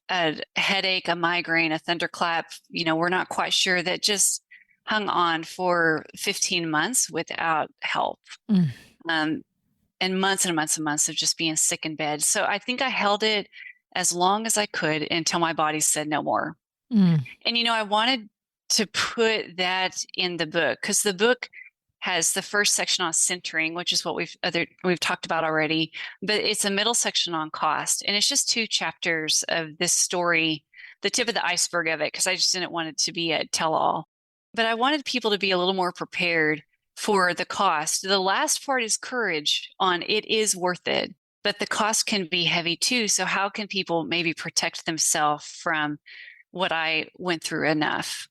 a headache, a migraine, a thunderclap. We're not quite sure, that just hung on for 15 months without help. And months and months and months of just being sick in bed. So I think I held it as long as I could until my body said no more. And, I wanted to put that in the book, because the book has the first section on centering, which is what we've talked about already, but it's a middle section on cost. And it's just 2 chapters of this story, the tip of the iceberg of it, because I just didn't want it to be a tell-all. But I wanted people to be a little more prepared for the cost. The last part is courage on it is worth it, but the cost can be heavy too. So how can people maybe protect themselves from what I went through enough?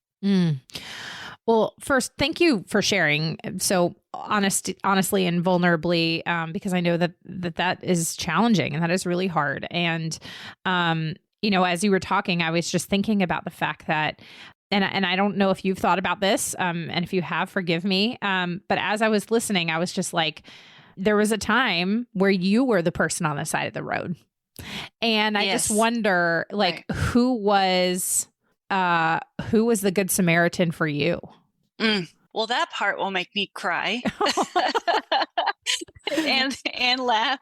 Well, first, thank you for sharing so honestly and vulnerably, because I know that is challenging and that is really hard. And, as you were talking, I was just thinking about the fact that and I don't know if you've thought about this, and if you have, forgive me. But as I was listening, I was just like, there was a time where you were the person on the side of the road. And I just wonder, like, right. who was the Good Samaritan for you? Well, that part will make me cry and laugh.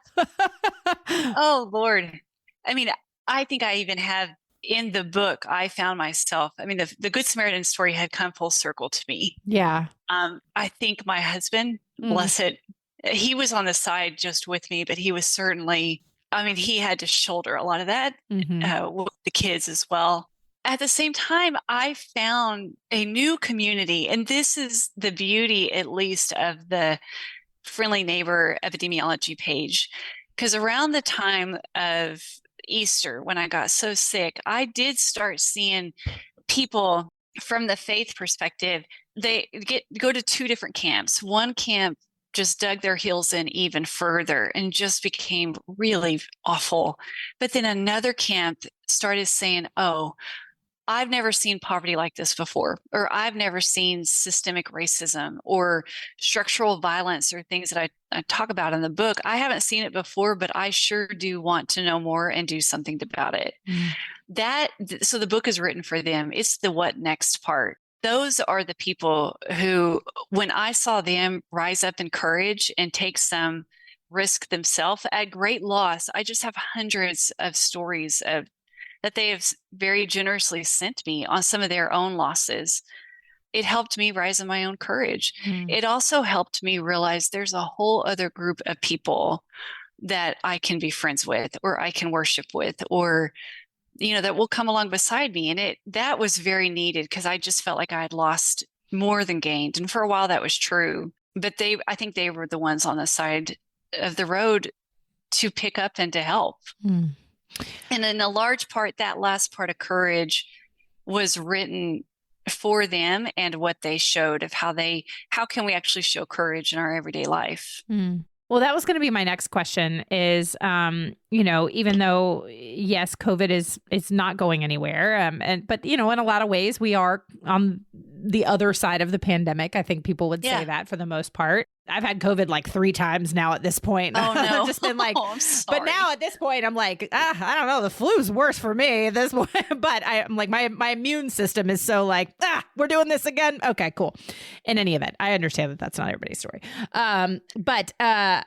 Oh, Lord. I mean, I think I even have in the book, I found myself, the Good Samaritan story had come full circle to me. Yeah. I think my husband, bless it, he was on the side just with me, but he was certainly, he had to shoulder a lot of that with the kids as well. At the same time, I found a new community, and this is the beauty, at least, of the Friendly Neighbor Epidemiology page, because around the time of Easter, when I got so sick, I did start seeing people from the faith perspective. They go to 2 different camps. One camp just dug their heels in even further and just became really awful. But then another camp started saying, oh, I've never seen poverty like this before, or I've never seen systemic racism or structural violence, or things that I talk about in the book. I haven't seen it before, but I sure do want to know more and do something about it. So the book is written for them. It's the what next part. Those are the people who, when I saw them rise up in courage and take some risk themselves at great loss, I just have hundreds of stories of that they have very generously sent me on some of their own losses. It helped me rise in my own courage. It also helped me realize there's a whole other group of people that I can be friends with, or I can worship with, or, that will come along beside me. And that was very needed, because I just felt like I had lost more than gained. And for a while that was true, but I think they were the ones on the side of the road to pick up and to help. And in a large part, that last part of courage was written for them and what they showed of how can we actually show courage in our everyday life? Well, that was going to be my next question is, even though, yes, COVID is not going anywhere. But in a lot of ways we are on the other side of the pandemic. I think people would say that for the most part. I've had COVID like 3 times now at this point. Oh, no. I've just been like, I'm sorry. but now at this point, I'm like, I don't know. The flu's worse for me at this point. But I'm like, my immune system is so like, we're doing this again. Okay, cool. In any event, I understand that that's not everybody's story. But I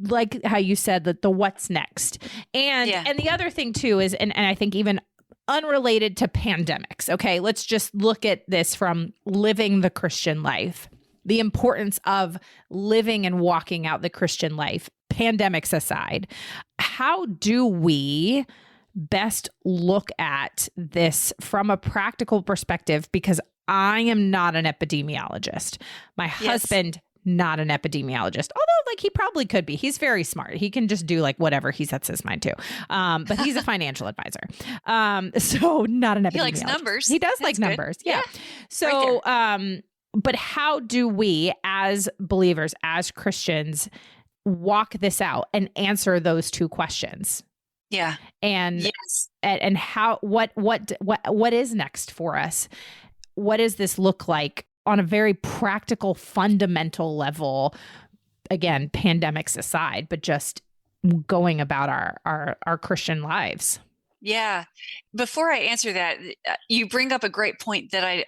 like how you said that the what's next. And the other thing too is, and I think even unrelated to pandemics. Okay, let's just look at this from living the Christian life. The importance of living and walking out the Christian life, pandemics aside. How do we best look at this from a practical perspective? Because I am not an epidemiologist. My husband, not an epidemiologist, although like he probably could be. He's very smart. He can just do like whatever he sets his mind to. But he's a financial advisor. So not an epidemiologist. He likes numbers. He does like numbers. Yeah. So, right but how do we as believers, as Christians, walk this out and answer those 2 questions? Yeah. And and how what is next for us? What does this look like on a very practical, fundamental level? Again, pandemics aside, but just going about our Christian lives. Yeah. Before I answer that, you bring up a great point that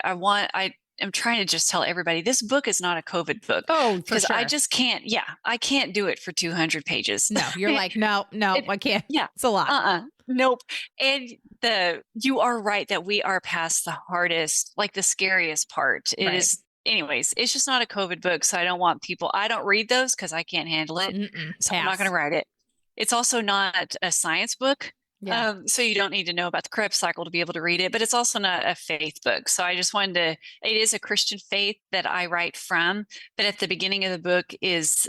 I'm trying to just tell everybody, this book is not a COVID book. Oh, because sure. I just can't. Yeah. I can't do it for 200 pages. No, you're like, no, I can't. Yeah. It's a lot. Nope. And you are right that we are past the hardest, like the scariest part. It is. Anyways, it's just not a COVID book. So I don't read those because I can't handle it. So I'm not going to write it. It's also not a science book. Yeah. So you don't need to know about the Krebs cycle to be able to read it, but it's also not a faith book. So I just it is a Christian faith that I write from, but at the beginning of the book is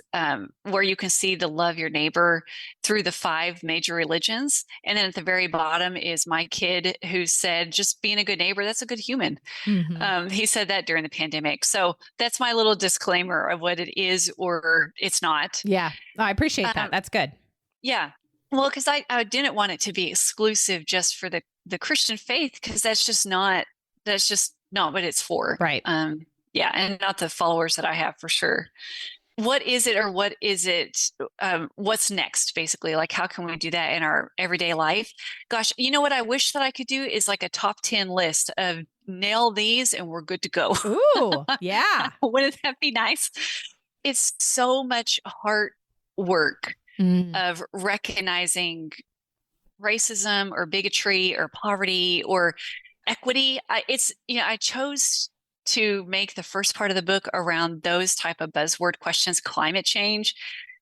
where you can see the love your neighbor through the 5 major religions. And then at the very bottom is my kid who said, just being a good neighbor, that's a good human. Mm-hmm. He said that during the pandemic. So that's my little disclaimer of what it is or it's not. Yeah. I appreciate that. That's good. Yeah. Well, because I didn't want it to be exclusive just for the Christian faith, because that's just not what it's for. Right. Yeah. And not the followers that I have for sure. What is it, or what is it? What's next, basically? Like, how can we do that in our everyday life? Gosh, you know what I wish that I could do is like a top 10 list of nail these and we're good to go. Ooh, yeah. Wouldn't that be nice? It's so much hard work. Of recognizing racism or bigotry or poverty or equity. I chose to make the first part of the book around those type of buzzword questions, climate change,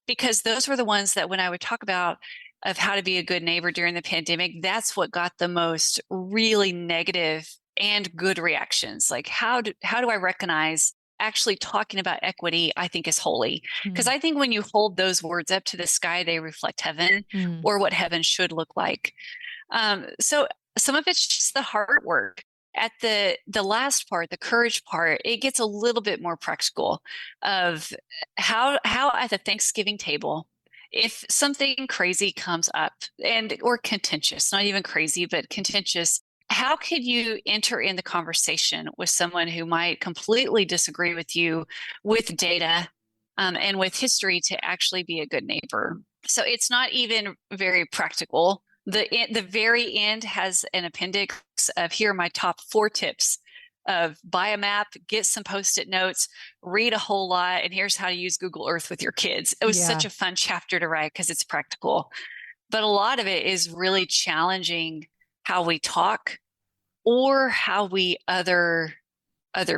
because those were the ones that when I would talk about of how to be a good neighbor during the pandemic, that's what got the most really negative and good reactions. Like how do I recognize actually talking about equity, I think is holy. Because I think when you hold those words up to the sky, they reflect heaven or what heaven should look like. So some of it's just the hard work. At the last part, the courage part, it gets a little bit more practical of how at the Thanksgiving table, if something crazy comes up or contentious, not even crazy, but contentious, how could you enter in the conversation with someone who might completely disagree with you with data and with history to actually be a good neighbor? So it's not even very practical. The very end has an appendix of here are my top 4 tips of buy a map, get some Post-it notes, read a whole lot, and here's how to use Google Earth with your kids. It was such a fun chapter to write because it's practical. But a lot of it is really challenging how we talk or how we other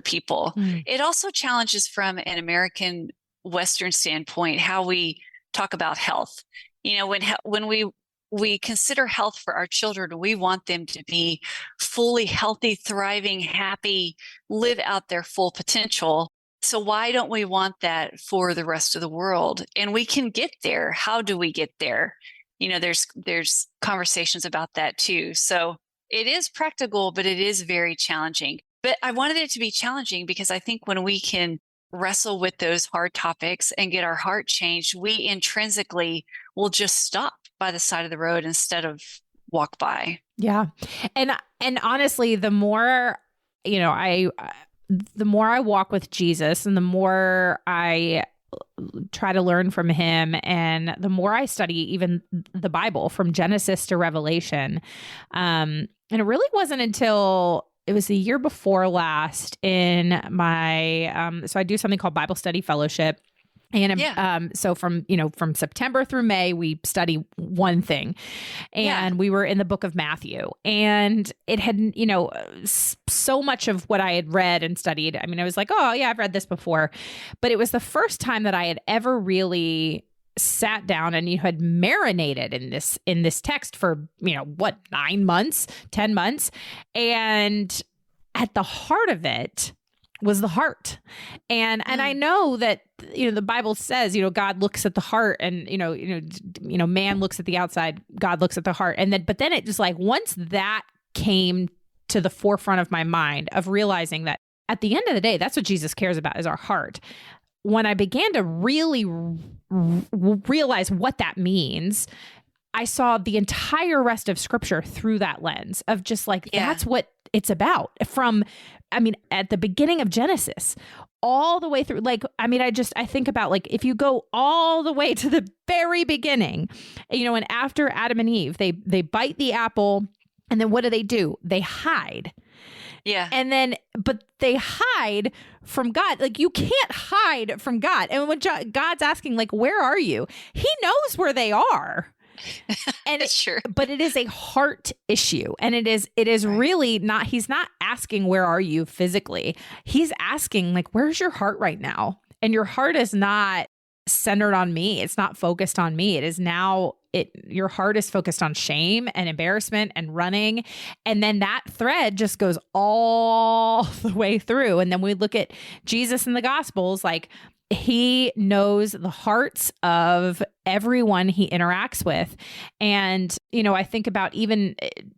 people. It also challenges from an American Western standpoint how we talk about health. You know, when we consider health for our children, we want them to be fully healthy, thriving, happy, live out their full potential. So why don't we want that for the rest of the world? And we can get there. How do we get there? You know, there's conversations about that too. So it is practical, but it is very challenging. But I wanted it to be challenging because I think when we can wrestle with those hard topics and get our heart changed, we intrinsically will just stop by the side of the road instead of walk by. Yeah. And honestly, the more, the more I walk with Jesus and the more I try to learn from him. And the more I study even the Bible from Genesis to Revelation, and it really wasn't until it was the year before last in my, so I do something called Bible Study Fellowship. And so from September through May, we study one thing, and we were in the book of Matthew, and it had, so much of what I had read and studied. I mean, I was like, oh yeah, I've read this before, but it was the first time that I had ever really sat down and had marinated in this text for, 9 months, 10 months. And at the heart of it was the heart. And I know that, the Bible says, God looks at the heart, and, man looks at the outside, God looks at the heart. But then it just like, once that came to the forefront of my mind of realizing that at the end of the day, that's what Jesus cares about, is our heart. When I began to really realize what that means, I saw the entire rest of scripture through that lens of just like, that's what it's about. At the beginning of Genesis, all the way through, I think about, like, if you go all the way to the very beginning, and after Adam and Eve, they bite the apple, and then what do? They hide. Yeah. And but they hide from God. Like, you can't hide from God. And when God's asking, like, where are you? He knows where they are. And sure. But it is a heart issue. And it is really not, he's not asking, where are you physically? He's asking, like, where's your heart right now? And your heart is not centered on me. It's not focused on me. It is now, your heart is focused on shame and embarrassment and running. And then that thread just goes all the way through. And then we look at Jesus in the Gospels, like, he knows the hearts of everyone he interacts with. And, I think about even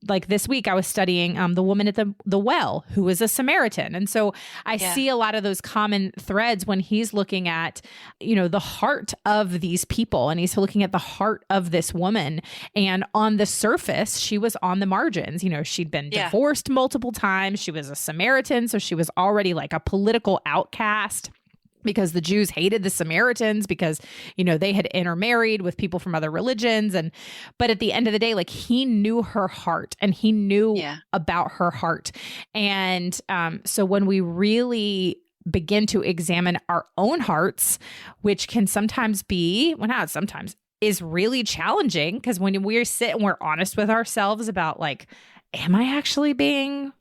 like this week, I was studying the woman at the well, who was a Samaritan. And so I see a lot of those common threads when he's looking at, the heart of these people. And he's looking at the heart of this woman. And on the surface, she was on the margins. She'd been divorced multiple times. She was a Samaritan. So she was already like a political outcast, because the Jews hated the Samaritans because, they had intermarried with people from other religions. But at the end of the day, like, he knew her heart, and he knew about her heart. And so when we really begin to examine our own hearts, which can sometimes be, well, not sometimes, is really challenging, because when we sit and we're honest with ourselves about, like, am I actually being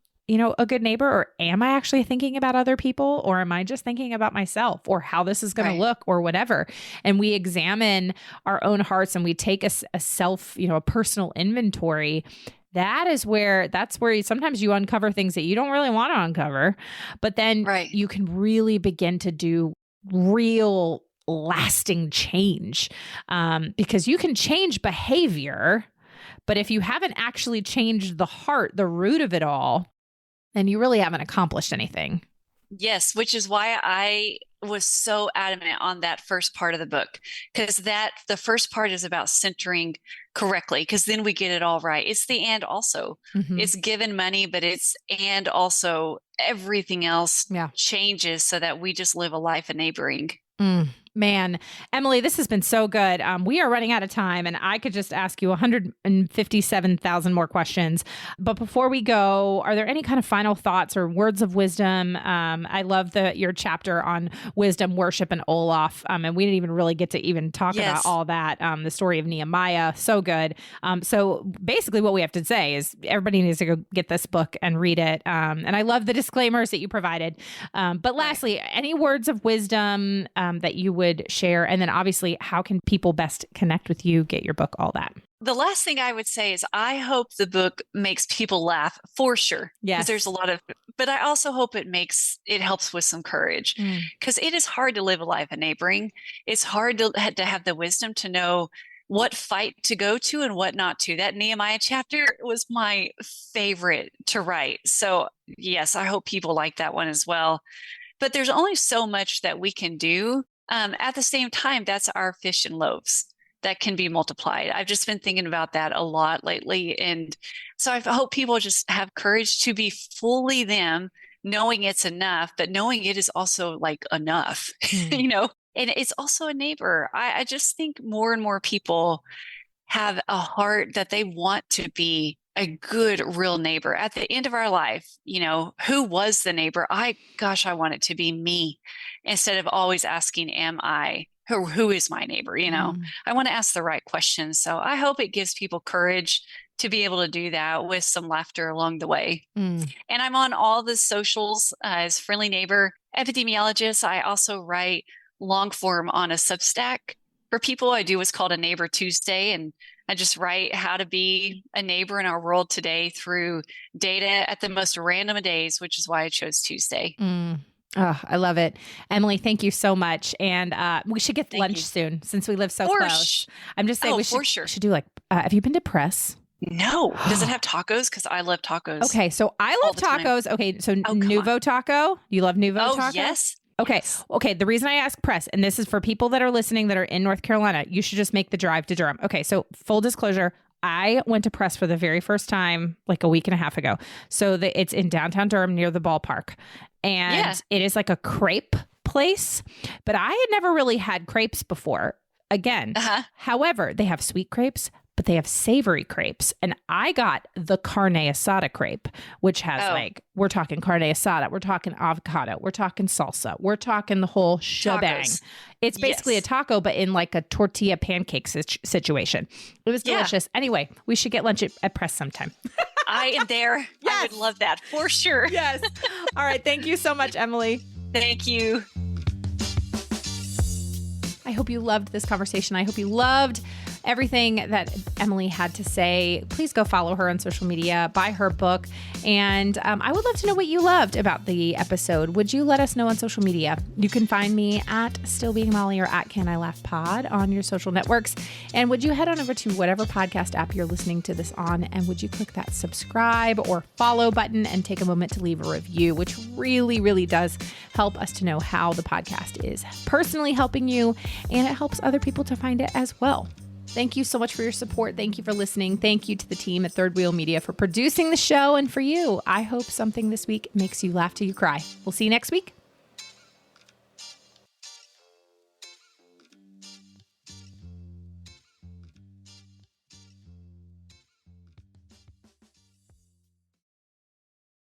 a good neighbor, or am I actually thinking about other people, or am I just thinking about myself, or how this is going to look, or whatever? And we examine our own hearts, and we take a self, a personal inventory. That's where sometimes you uncover things that you don't really want to uncover, but then you can really begin to do real lasting change, because you can change behavior, but if you haven't actually changed the heart, the root of it all, then you really haven't accomplished anything. Yes, which is why I was so adamant on that first part of the book, because the first part is about centering correctly, because then we get it all right. It's the and also. Mm-hmm. It's given money, but it's and also everything else changes so that we just live a life of neighboring. Man, Emily, this has been so good. We are running out of time, and I could just ask you 157,000 more questions. But before we go, are there any kind of final thoughts or words of wisdom? I love your chapter on wisdom, worship, and Olaf. And we didn't even really get to even talk about all that. The story of Nehemiah, so good. So basically what we have to say is everybody needs to go get this book and read it. And I love the disclaimers that you provided. But lastly, any words of wisdom that you would share? And then obviously, how can people best connect with you, get your book, all that? The last thing I would say is I hope the book makes people laugh, for sure. Yes. Because there's a lot of, but I also hope it helps with some courage, because it is hard to live a life of neighboring. It's hard to have the wisdom to know what fight to go to and what not to. That Nehemiah chapter was my favorite to write. So yes, I hope people like that one as well. But there's only so much that we can do. At the same time, that's our fish and loaves that can be multiplied. I've just been thinking about that a lot lately. And so I hope people just have courage to be fully them, knowing it's enough, but knowing it is also like enough, And it's also a neighbor. I just think more and more people have a heart that they want to be a good, real neighbor. At the end of our life, who was the neighbor? I want it to be me, instead of always asking, am I? Who is my neighbor? I want to ask the right questions. So I hope it gives people courage to be able to do that with some laughter along the way. And I'm on all the socials as Friendly Neighbor Epidemiologist. I also write long form on a Substack for people. I do what's called a Neighbor Tuesday, and I just write how to be a neighbor in our world today through data at the most random of days, which is why I chose Tuesday. Oh, I love it. Emily, thank you so much. And we should get lunch soon since we live so close. I'm just saying we should do have you been to Press? No. Does it have tacos? Because I love tacos. Okay. So I love tacos. Okay. So Nuvo Taco. You love Nuvo Taco? Yes. Okay. Yes. Okay. The reason I ask Press, and this is for people that are listening that are in North Carolina, you should just make the drive to Durham. Okay. So full disclosure, I went to Press for the very first time like a week and a half ago. So it's in downtown Durham near the ballpark. And it is like a crepe place, but I had never really had crepes before. Again, however, they have sweet crepes, but they have savory crepes. And I got the carne asada crepe, which has we're talking carne asada, we're talking avocado, we're talking salsa, we're talking the whole shebang. Tacos. It's basically a taco, but in like a tortilla pancake situation. It was delicious. Anyway, we should get lunch at Press sometime. I am there. Yes. I would love that for sure. Yes. All right. Thank you so much, Emily. Thank you. I hope you loved this conversation. I hope you loved everything that Emily had to say. Please go follow her on social media, buy her book. And I would love to know what you loved about the episode. Would you let us know on social media? You can find me at Still Being Molly or at Can I Laugh Pod on your social networks. And would you head on over to whatever podcast app you're listening to this on, and would you click that subscribe or follow button and take a moment to leave a review, which really, really does help us to know how the podcast is personally helping you, and it helps other people to find it as well. Thank you so much for your support. Thank you for listening. Thank you to the team at Third Wheel Media for producing the show. And for you, I hope something this week makes you laugh till you cry. We'll see you next week.